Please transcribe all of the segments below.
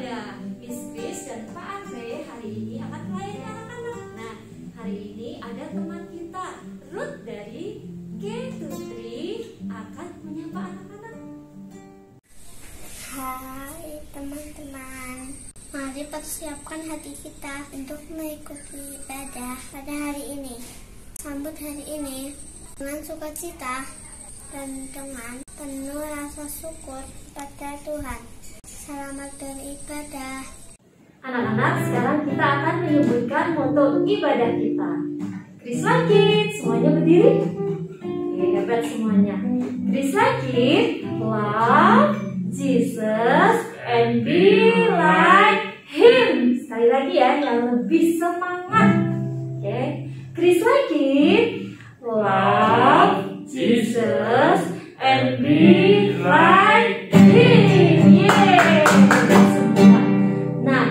ada Miss Chris dan Pak Andre hari ini akan melayani anak-anak. Nah, hari ini ada teman kita Ruth dari K23 akan menyapa anak-anak. Hai teman-teman, mari persiapkan hati kita untuk mengikuti ibadah pada hari ini. Sambut hari ini dengan sukacita dan dengan penuh rasa syukur pada Tuhan. Selamat beribadah. Anak-anak, sekarang kita akan menyebutkan moto ibadah kita. Chris Lakit, semuanya berdiri. Oke, hebat semuanya. Chris Lakit, love Jesus and be like Him. Sekali lagi ya, yang lebih semangat. Oke, Chris Lakit, love Jesus and be like Him. Yeay, hebat semua. Nah,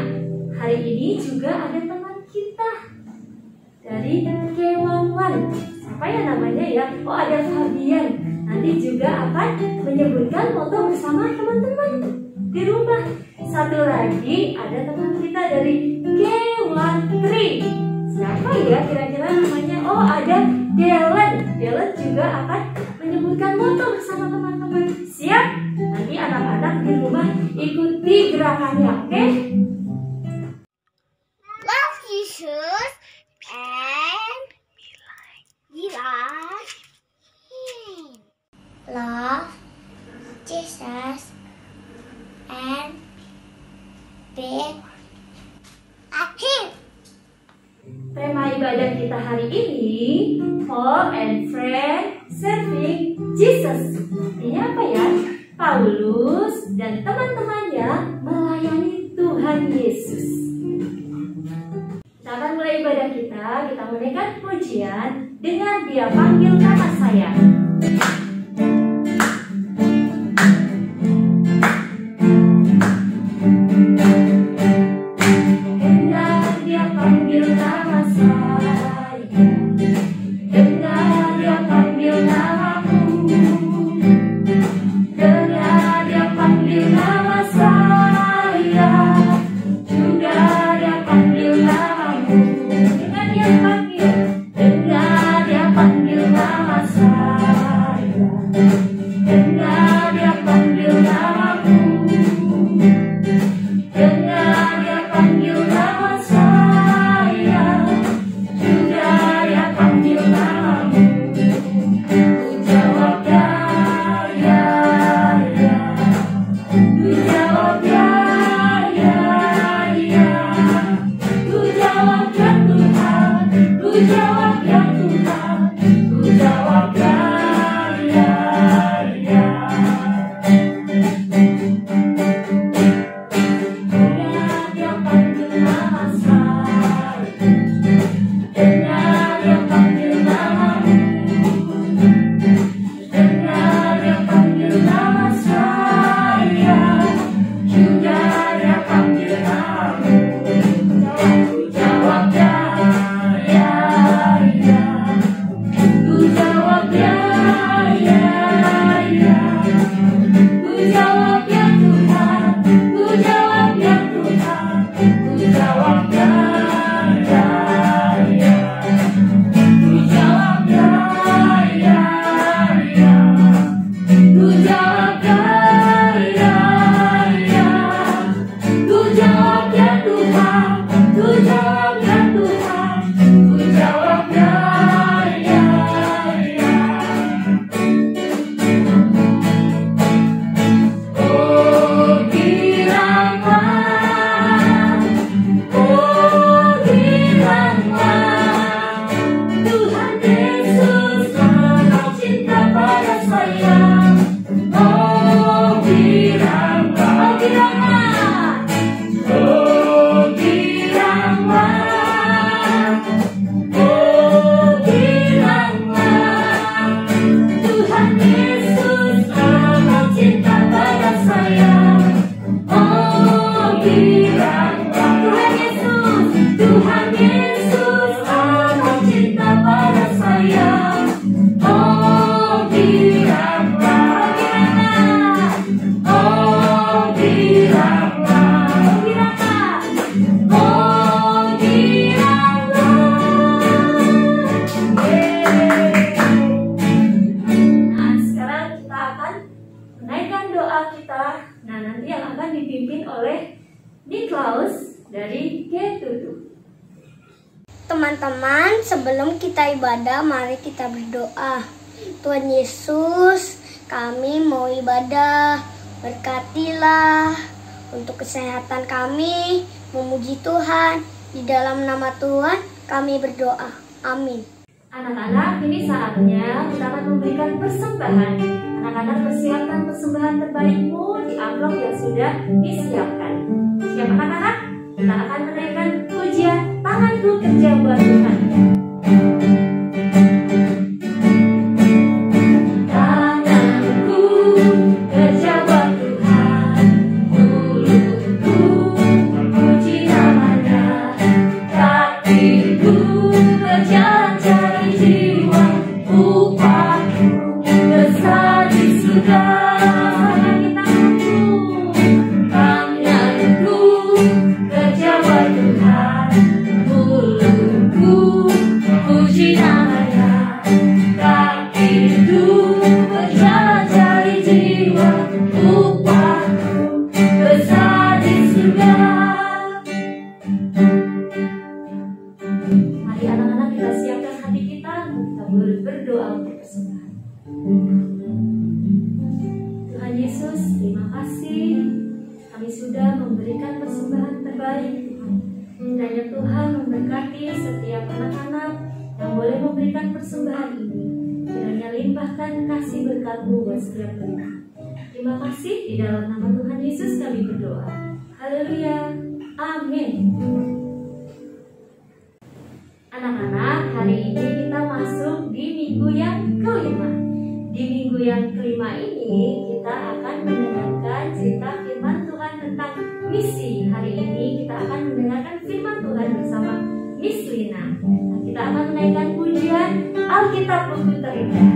hari ini juga ada teman kita dari K11. Siapa ya namanya ya? Oh, ada Fabian. Nanti juga akan menyebutkan moto bersama teman-teman di rumah. Satu lagi ada teman kita dari K13. Siapa ya kira-kira namanya? Oh, ada Dylan. Dylan juga akan menyebutkan moto bersama teman-teman. Siap? Nanti anak-anak di rumah ikuti gerakannya, oke? Love Jesus and be like Him. Love Jesus and be like Him. Tema ibadah kita hari ini, Paul and friend serving Jesus. Artinya apa ya? Paulus dan teman-temannya melayani Tuhan Yesus. Kita akan mulai ibadah kita menaikkan pujian dengan Dia Panggil Nama Saya. Teman-teman, sebelum kita ibadah, mari kita berdoa. Tuhan Yesus, kami mau ibadah. Berkatilah untuk kesehatan kami, memuji Tuhan. Di dalam nama Tuhan, kami berdoa. Amin. Anak-anak, ini saatnya kita akan memberikan persembahan. Anak-anak persiapkan persembahan terbaikmu di amplop yang sudah disiapkan. Siap anak-anak? Kita akan menaikkan pujian Tanganku Kerja Buat Tuhan. Tuhan Yesus, terima kasih kami sudah memberikan persembahan terbaik Tuhan. Kiranya Tuhan memberkati setiap anak-anak yang boleh memberikan persembahan ini. Kiranya limpahkan kasih berkat-Mu buat setiap mereka. Terima kasih, di dalam nama Tuhan Yesus kami berdoa. Haleluya, amin. Anak-anak, hari ini kita masuk di minggu yang kelima. Di minggu yang kelima ini kita akan mendengarkan cerita firman Tuhan tentang misi. Hari ini kita akan mendengarkan firman Tuhan bersama Miss Lina. Kita akan menaikkan pujian Alkitab Buku Terindah.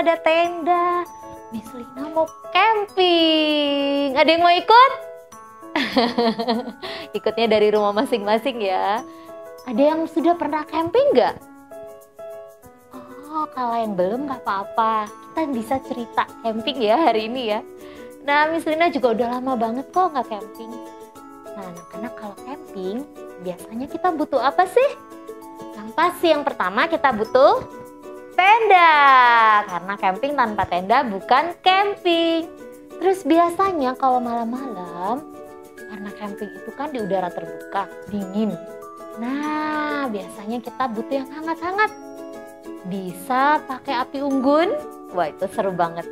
Ada tenda. Miss Lina mau camping. Ada yang mau ikut? Ikutnya dari rumah masing-masing ya. Ada yang sudah pernah camping nggak? Oh, kalau yang belum nggak apa-apa. Kita bisa cerita camping ya hari ini ya. Nah, Miss Lina juga udah lama banget kok nggak camping. Nah, anak-anak kalau camping, biasanya kita butuh apa sih? Yang pasti yang pertama kita butuh tenda, karena camping tanpa tenda bukan camping. Terus biasanya kalau malam-malam, karena camping itu kan di udara terbuka, dingin. Nah, biasanya kita butuh yang hangat-hangat. Bisa pakai api unggun, wah itu seru banget.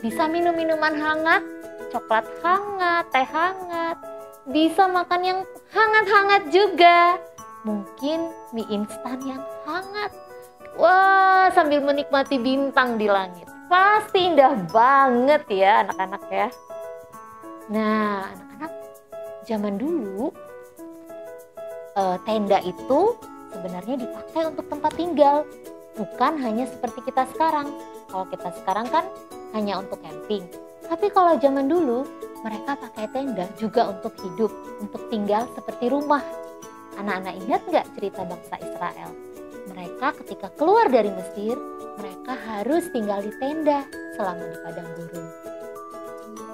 Bisa minum minuman hangat, coklat hangat, teh hangat. Bisa makan yang hangat-hangat juga. Mungkin mie instan yang hangat. Wah, sambil menikmati bintang di langit. Pasti indah banget ya anak-anak ya. Nah, anak-anak zaman dulu tenda itu sebenarnya dipakai untuk tempat tinggal. Bukan hanya seperti kita sekarang. Kalau kita sekarang kan hanya untuk camping. Tapi kalau zaman dulu, mereka pakai tenda juga untuk hidup, untuk tinggal seperti rumah. Anak-anak ingat nggak cerita bangsa Israel? Mereka ketika keluar dari Mesir, mereka harus tinggal di tenda selama di padang gurun.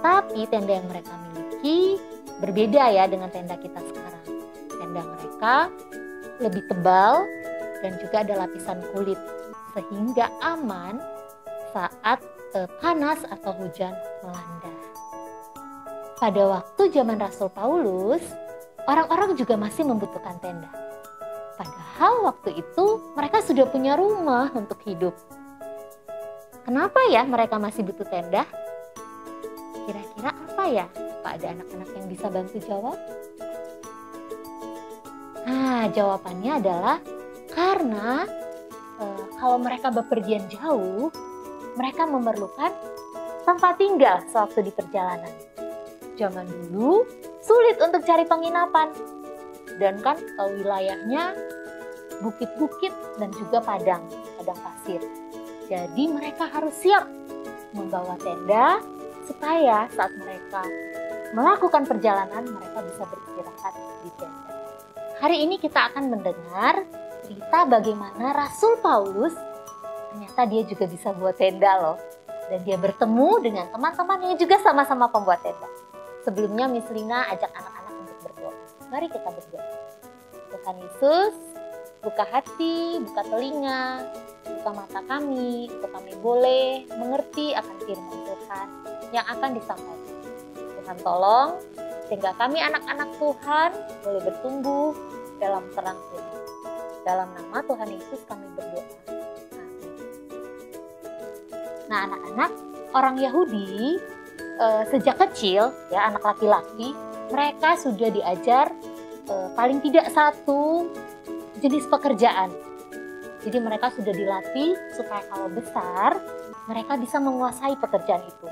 Tapi tenda yang mereka miliki berbeda ya dengan tenda kita sekarang. Tenda mereka lebih tebal dan juga ada lapisan kulit sehingga aman saat panas atau hujan melanda. Pada waktu zaman Rasul Paulus, orang-orang juga masih membutuhkan tenda. Padahal waktu itu mereka sudah punya rumah untuk hidup. Kenapa ya mereka masih butuh tenda? Kira-kira apa ya? Apa ada anak-anak yang bisa bantu jawab? Nah, jawabannya adalah karena kalau mereka bepergian jauh, mereka memerlukan tempat tinggal sewaktu di perjalanan. Zaman dulu sulit untuk cari penginapan. Dan kan wilayahnya bukit-bukit dan juga padang pasir. Jadi mereka harus siap membawa tenda supaya saat mereka melakukan perjalanan mereka bisa beristirahat di tenda. Hari ini kita akan mendengar cerita bagaimana Rasul Paulus ternyata dia juga bisa buat tenda loh. Dan dia bertemu dengan teman-teman yang juga sama-sama pembuat tenda. Sebelumnya Miss Lina ajak anak-anak untuk berdoa. Mari kita berdoa. Tuhan Yesus, buka hati, buka telinga, buka mata kami, untuk kami boleh mengerti akan firman Tuhan yang akan disampaikan. Tuhan tolong, sehingga kami anak-anak Tuhan boleh bertumbuh dalam terang firman. Dalam nama Tuhan Yesus kami berdoa. Amin. Nah anak-anak, orang Yahudi sejak kecil, ya anak laki-laki, mereka sudah diajar paling tidak satu jenis pekerjaan. Jadi mereka sudah dilatih supaya kalau besar mereka bisa menguasai pekerjaan itu.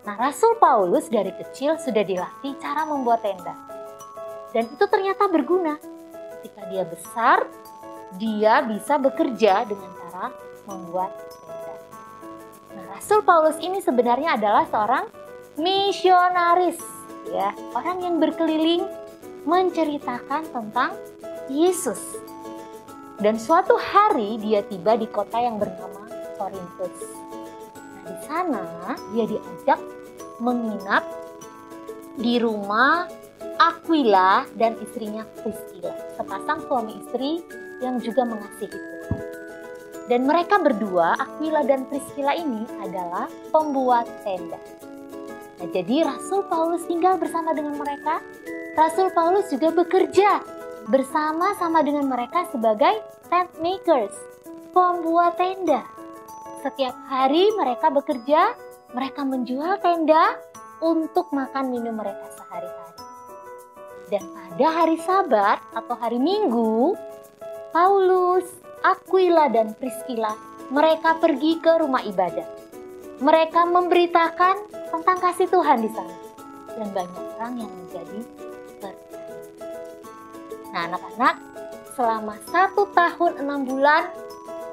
Nah, Rasul Paulus dari kecil sudah dilatih cara membuat tenda. Dan itu ternyata berguna. Ketika dia besar, dia bisa bekerja dengan cara membuat tenda. Nah, Rasul Paulus ini sebenarnya adalah seorang misionaris, ya, orang yang berkeliling menceritakan tentang Yesus. Dan suatu hari dia tiba di kota yang bernama Korintus. Nah, di sana dia diajak menginap di rumah Aquila dan istrinya Priscilla, sepasang suami istri yang juga mengasihi Tuhan. Dan mereka berdua, Aquila dan Priscilla ini adalah pembuat tenda. Nah, jadi Rasul Paulus tinggal bersama dengan mereka. Rasul Paulus juga bekerja bersama-sama dengan mereka sebagai tent makers, pembuat tenda. Setiap hari mereka bekerja, mereka menjual tenda untuk makan minum mereka sehari-hari. Dan pada hari Sabat atau hari Minggu, Paulus, Aquila dan Priscilla mereka pergi ke rumah ibadah. Mereka memberitakan tentang kasih Tuhan di sana. Dan banyak orang yang menjadi percaya. Nah anak-anak, selama 1 tahun 6 bulan,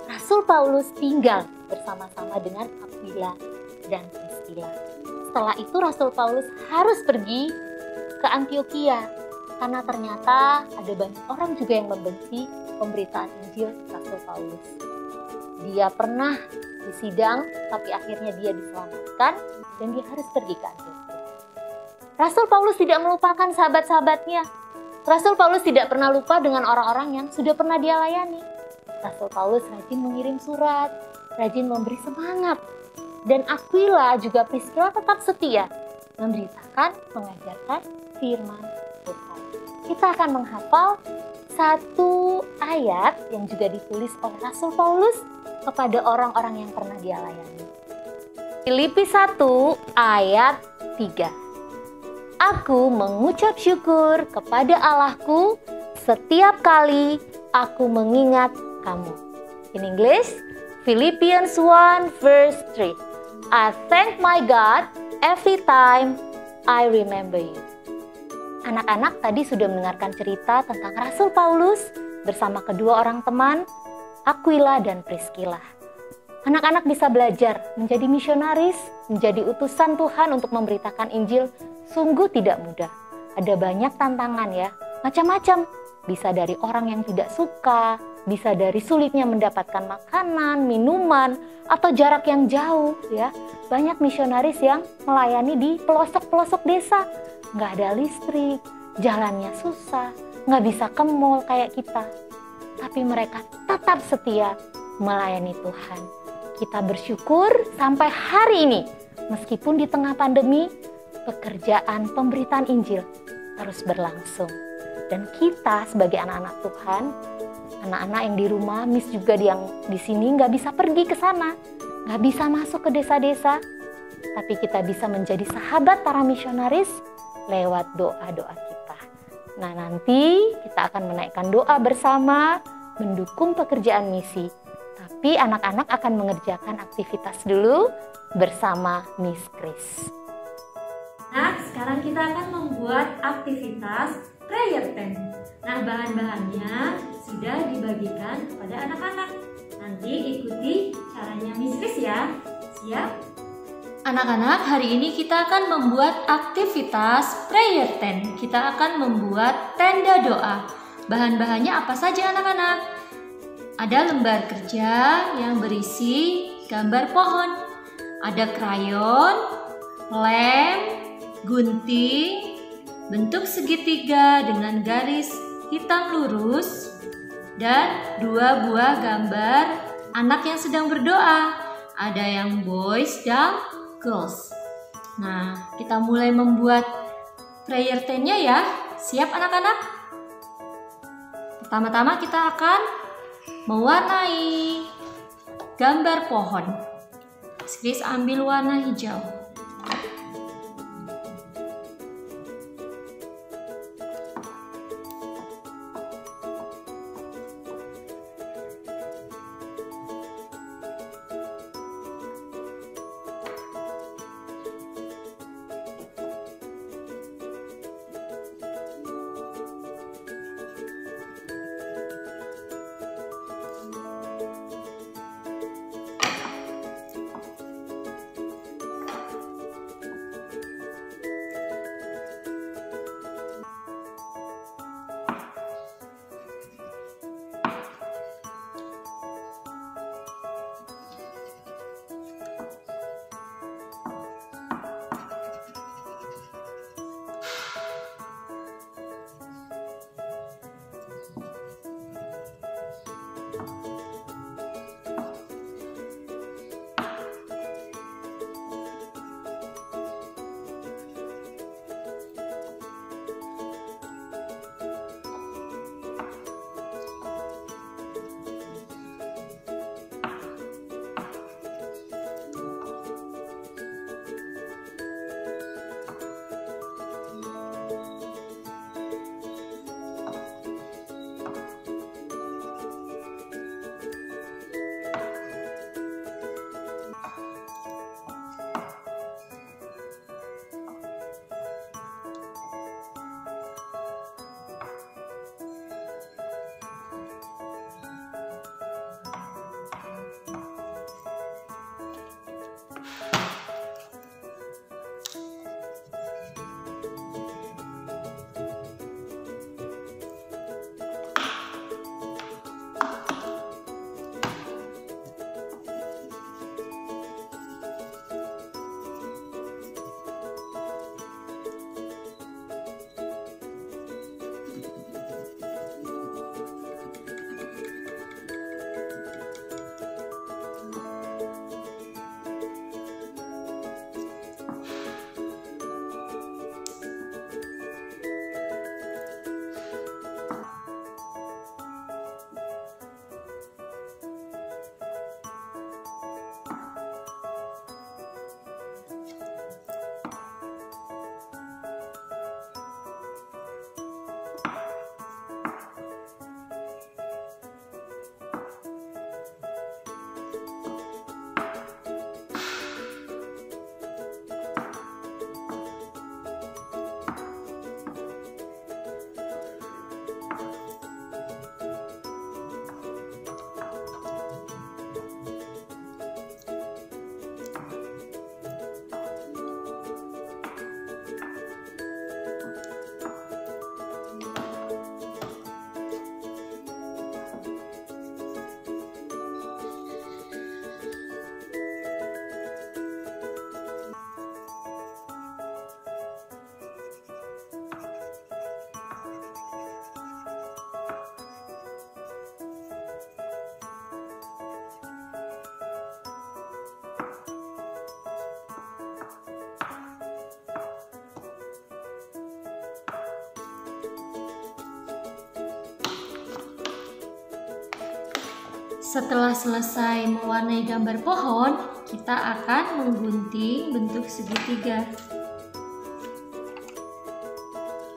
Rasul Paulus tinggal bersama-sama dengan Aquila dan Priscilla. Setelah itu Rasul Paulus harus pergi ke Antiokhia. Karena ternyata ada banyak orang juga yang membenci pemberitaan Injil Rasul Paulus. Dia pernah disidang, tapi akhirnya dia diselamatkan dan dia harus pergi ke Antiokhia. Rasul Paulus tidak melupakan sahabat-sahabatnya. Rasul Paulus tidak pernah lupa dengan orang-orang yang sudah pernah dia layani. Rasul Paulus rajin mengirim surat, rajin memberi semangat. Dan Aquila juga Priscilla tetap setia memberitakan, mengajarkan firman Tuhan. Kita akan menghafal satu ayat yang juga ditulis oleh Rasul Paulus kepada orang-orang yang pernah dia layani. Filipi 1 ayat 3. Aku mengucap syukur kepada Allahku setiap kali aku mengingat kamu. In English, Philippians 1 verse 3. I thank my God every time I remember you. Anak-anak tadi sudah mendengarkan cerita tentang Rasul Paulus bersama kedua orang teman, Aquila dan Priscilla. anak-anak bisa belajar menjadi misionaris, menjadi utusan Tuhan untuk memberitakan Injil, sungguh tidak mudah. Ada banyak tantangan ya, macam-macam. Bisa dari orang yang tidak suka, bisa dari sulitnya mendapatkan makanan, minuman, atau jarak yang jauh ya. Banyak misionaris yang melayani di pelosok-pelosok desa, nggak ada listrik, jalannya susah, nggak bisa ke mall kayak kita. Tapi mereka tetap setia melayani Tuhan. Kita bersyukur sampai hari ini, meskipun di tengah pandemi, pekerjaan pemberitaan Injil terus berlangsung. Dan kita sebagai anak-anak Tuhan, anak-anak yang di rumah, Miss juga yang di sini nggak bisa pergi ke sana, nggak bisa masuk ke desa-desa, tapi kita bisa menjadi sahabat para misionaris lewat doa-doa kita. Nah, nanti kita akan menaikkan doa bersama, mendukung pekerjaan misi. Tapi anak-anak akan mengerjakan aktivitas dulu bersama Miss Chris. Nah, sekarang kita akan membuat aktivitas prayer tent. Nah, bahan-bahannya sudah dibagikan kepada anak-anak. Nanti ikuti caranya Miss Chris ya. Siap? Anak-anak, hari ini kita akan membuat aktivitas prayer tent. Kita akan membuat tenda doa. Bahan-bahannya apa saja anak-anak? Ada lembar kerja yang berisi gambar pohon. Ada krayon, lem, gunting, bentuk segitiga dengan garis hitam lurus, dan 2 buah gambar anak yang sedang berdoa. Ada yang boys dan girls. Nah, kita mulai membuat prayer tent-nya ya. Siap anak-anak? Pertama-tama kita akan mewarnai gambar pohon. Chris ambil warna hijau. Setelah selesai mewarnai gambar pohon, kita akan menggunting bentuk segitiga.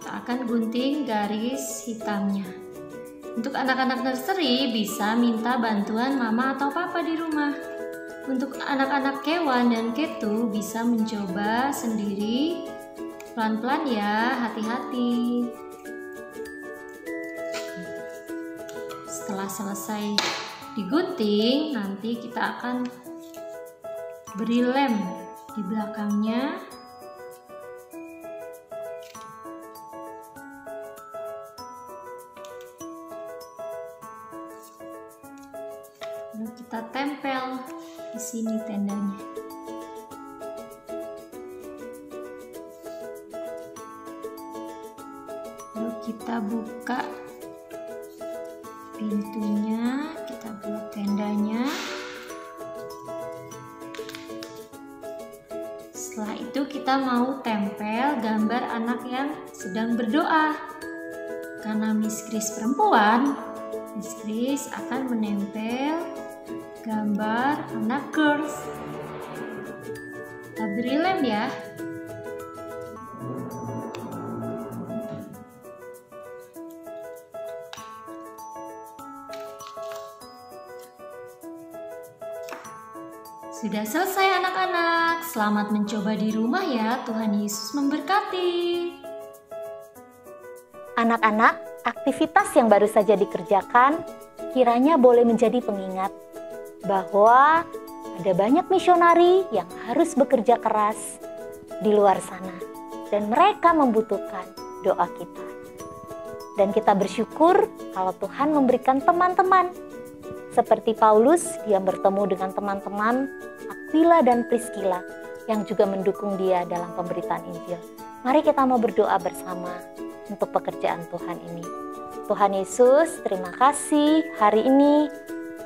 Kita akan gunting garis hitamnya. Untuk anak-anak nursery bisa minta bantuan mama atau papa di rumah. Untuk anak-anak K1 dan K2 bisa mencoba sendiri. Pelan-pelan ya, hati-hati. Setelah selesai digunting, nanti kita akan beri lem di belakangnya. Lalu kita tempel di sini tendanya. Lalu kita buka pintunya, kita buat tendanya. Setelah itu kita mau tempel gambar anak yang sedang berdoa. Karena Miss Kris perempuan, Miss Kris akan menempel gambar anak girls. Kita beri lem ya. Sudah selesai anak-anak, selamat mencoba di rumah ya, Tuhan Yesus memberkati. Anak-anak, aktivitas yang baru saja dikerjakan kiranya boleh menjadi pengingat bahwa ada banyak misionari yang harus bekerja keras di luar sana dan mereka membutuhkan doa kita. Dan kita bersyukur kalau Tuhan memberikan teman-teman. Seperti Paulus, dia bertemu dengan teman-teman Aquila dan Priscilla yang juga mendukung dia dalam pemberitaan Injil. Mari kita mau berdoa bersama untuk pekerjaan Tuhan ini. Tuhan Yesus, terima kasih hari ini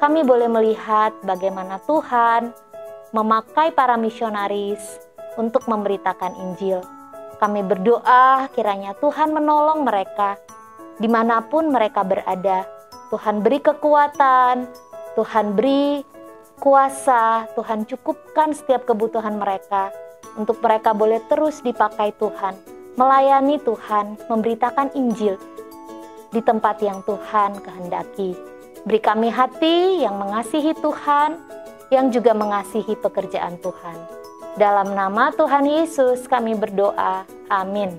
kami boleh melihat bagaimana Tuhan memakai para misionaris untuk memberitakan Injil. Kami berdoa kiranya Tuhan menolong mereka dimanapun mereka berada. Tuhan beri kekuatan, Tuhan beri kuasa, Tuhan cukupkan setiap kebutuhan mereka untuk mereka boleh terus dipakai Tuhan, melayani Tuhan, memberitakan Injil di tempat yang Tuhan kehendaki. Beri kami hati yang mengasihi Tuhan, yang juga mengasihi pekerjaan Tuhan. Dalam nama Tuhan Yesus kami berdoa, amin.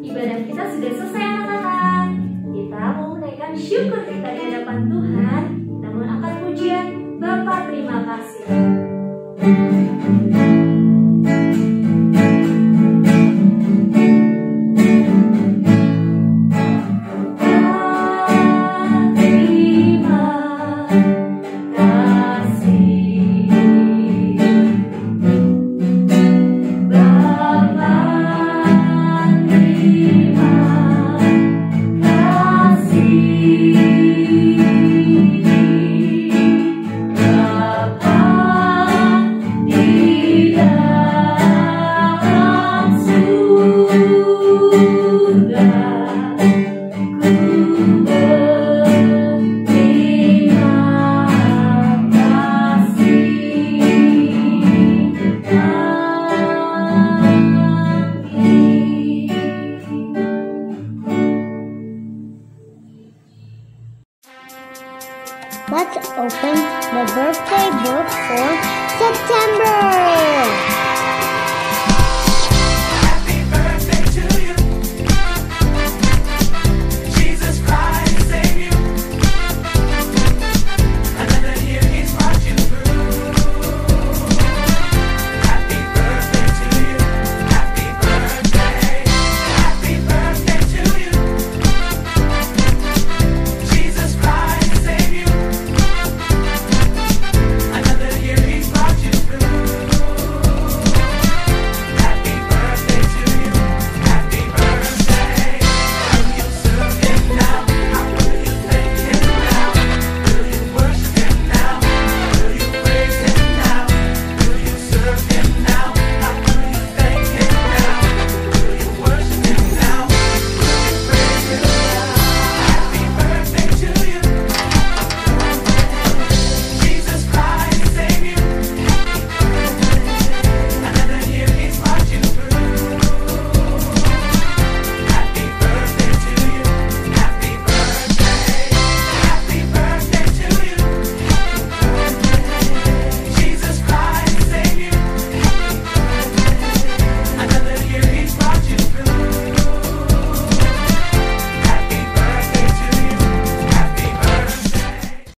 Ibadah kita sudah selesai anak-anak. Kita mau menaikkan syukur kita di hadapan Tuhan. Kita mengangkat pujian, Bapa terima kasih.